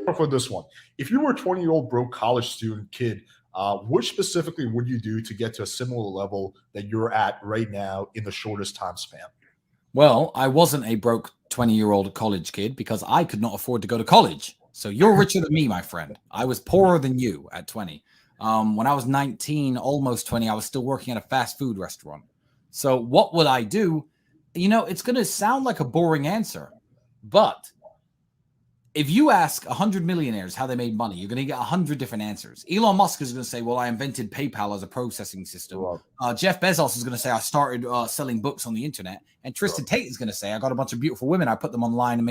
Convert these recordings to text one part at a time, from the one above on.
off with this one. If you were a 20-year-old broke college student kid, what specifically would you do to get to a similar level that you're at right now in the shortest time span? Well, I wasn't a broke 20-year-old college kid because I could not afford to go to college. So you're richer than me, my friend. I was poorer than you at 20. When I was 19, almost 20, I was still working at a fast food restaurant. So what would I do? You know, it's going to sound like a boring answer, but if you ask 100 millionaires how they made money, you're going to get 100 different answers. Elon Musk is going to say, well, I invented PayPal as a processing system. Jeff Bezos is going to say, I started selling books on the internet. And Tristan Tate is going to say, I got a bunch of beautiful women. I put them online and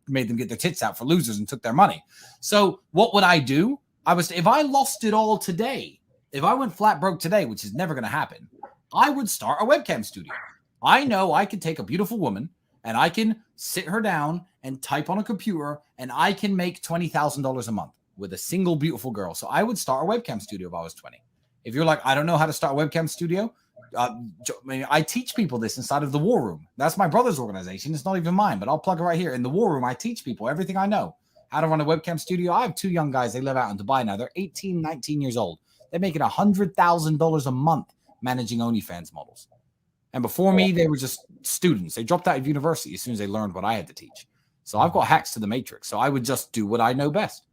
made them get their tits out for losers and took their money. So what would I do? If I lost it all today, if I went flat broke today, which is never going to happen, I would start a webcam studio. I know I could take a beautiful woman and I can sit her down and type on a computer, and I can make $20,000 a month with a single beautiful girl. So I would start a webcam studio if I was 20. If you're like, I don't know how to start a webcam studio, I teach people this inside of the War Room. That's my brother's organization. It's not even mine, but I'll plug it right here. In the War Room, I teach people everything I know. How to run a webcam studio. I have two young guys. They live out in Dubai now. They're 18, 19 years old. They're making $100,000 a month managing OnlyFans models. And before me, they were just students. They dropped out of university as soon as they learned what I had to teach. So I've got hacks to the matrix. So I would just do what I know best.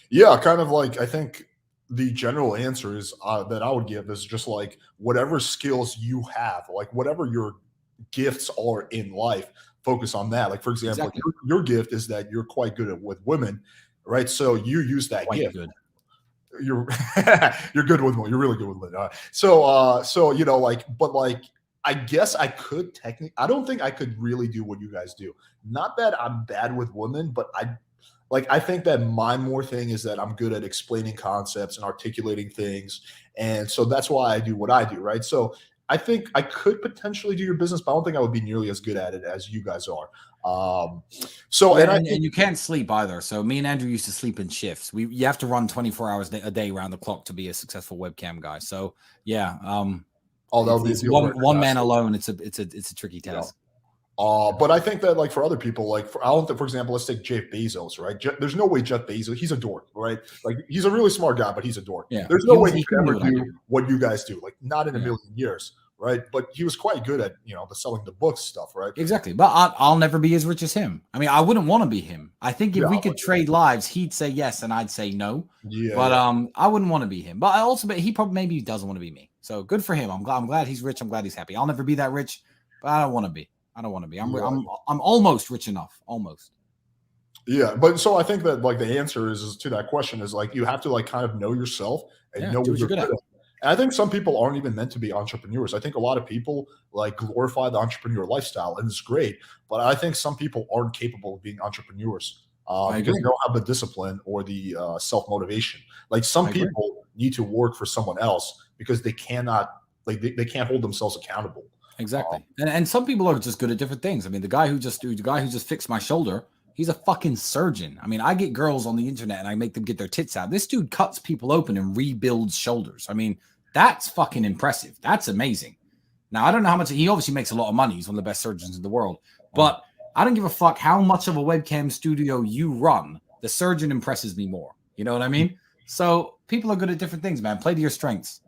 Yeah, kind of like, I think the general answer is that I would give is just like whatever skills you have, like whatever your gifts are in life, focus on that. Like, for example, Exactly. your gift is that you're quite good with women, right? So you use that Quite gift. good. You're you're good with women. You're really good with women. So you know, like, but like, I guess I could technically. I don't think I could really do what you guys do. Not that I'm bad with women, but I think that my more thing is that I'm good at explaining concepts and articulating things, and so that's why I do what I do, right? So I think I could potentially do your business, but I don't think I would be nearly as good at it as you guys are. And you can't sleep either. So me and Andrew used to sleep in shifts. You have to run 24 hours a day around the clock to be a successful webcam guy. So yeah, that would be one man alone. It's a tricky task. But I think that, like, for other people, like, for example, let's take Jeff Bezos, right? There's no way Jeff Bezos, he's a dork, right? Like, he's a really smart guy, but he's a dork. Yeah. There's no way he could ever do what you guys do, like, not in a million years, right? But he was quite good at, the selling the books stuff, right? Exactly. But I'll never be as rich as him. I mean, I wouldn't want to be him. I think if we could trade lives, he'd say yes and I'd say no. But I wouldn't want to be him. But he probably maybe doesn't want to be me. So good for him. I'm glad he's rich. I'm glad he's happy. I'll never be that rich, but I don't want to be. I'm almost rich enough. Almost. Yeah, but so I think that, like, the answer is to that question is, like, you have to, like, kind of know yourself and know what you're good at. And I think some people aren't even meant to be entrepreneurs. I think a lot of people, like, glorify the entrepreneur lifestyle, and it's great. But I think some people aren't capable of being entrepreneurs because they don't have the discipline or the self-motivation. Like, some people need to work for someone else because they cannot, like, they can't hold themselves accountable. Exactly. And some people are just good at different things. I mean, the guy who just fixed my shoulder, he's a fucking surgeon. I mean, I get girls on the internet and I make them get their tits out. This dude cuts people open and rebuilds shoulders. I mean, that's fucking impressive. That's amazing. Now, I don't know how much he obviously makes a lot of money. He's one of the best surgeons in the world, but I don't give a fuck how much of a webcam studio you run. The surgeon impresses me more. You know what I mean? So people are good at different things, man. Play to your strengths.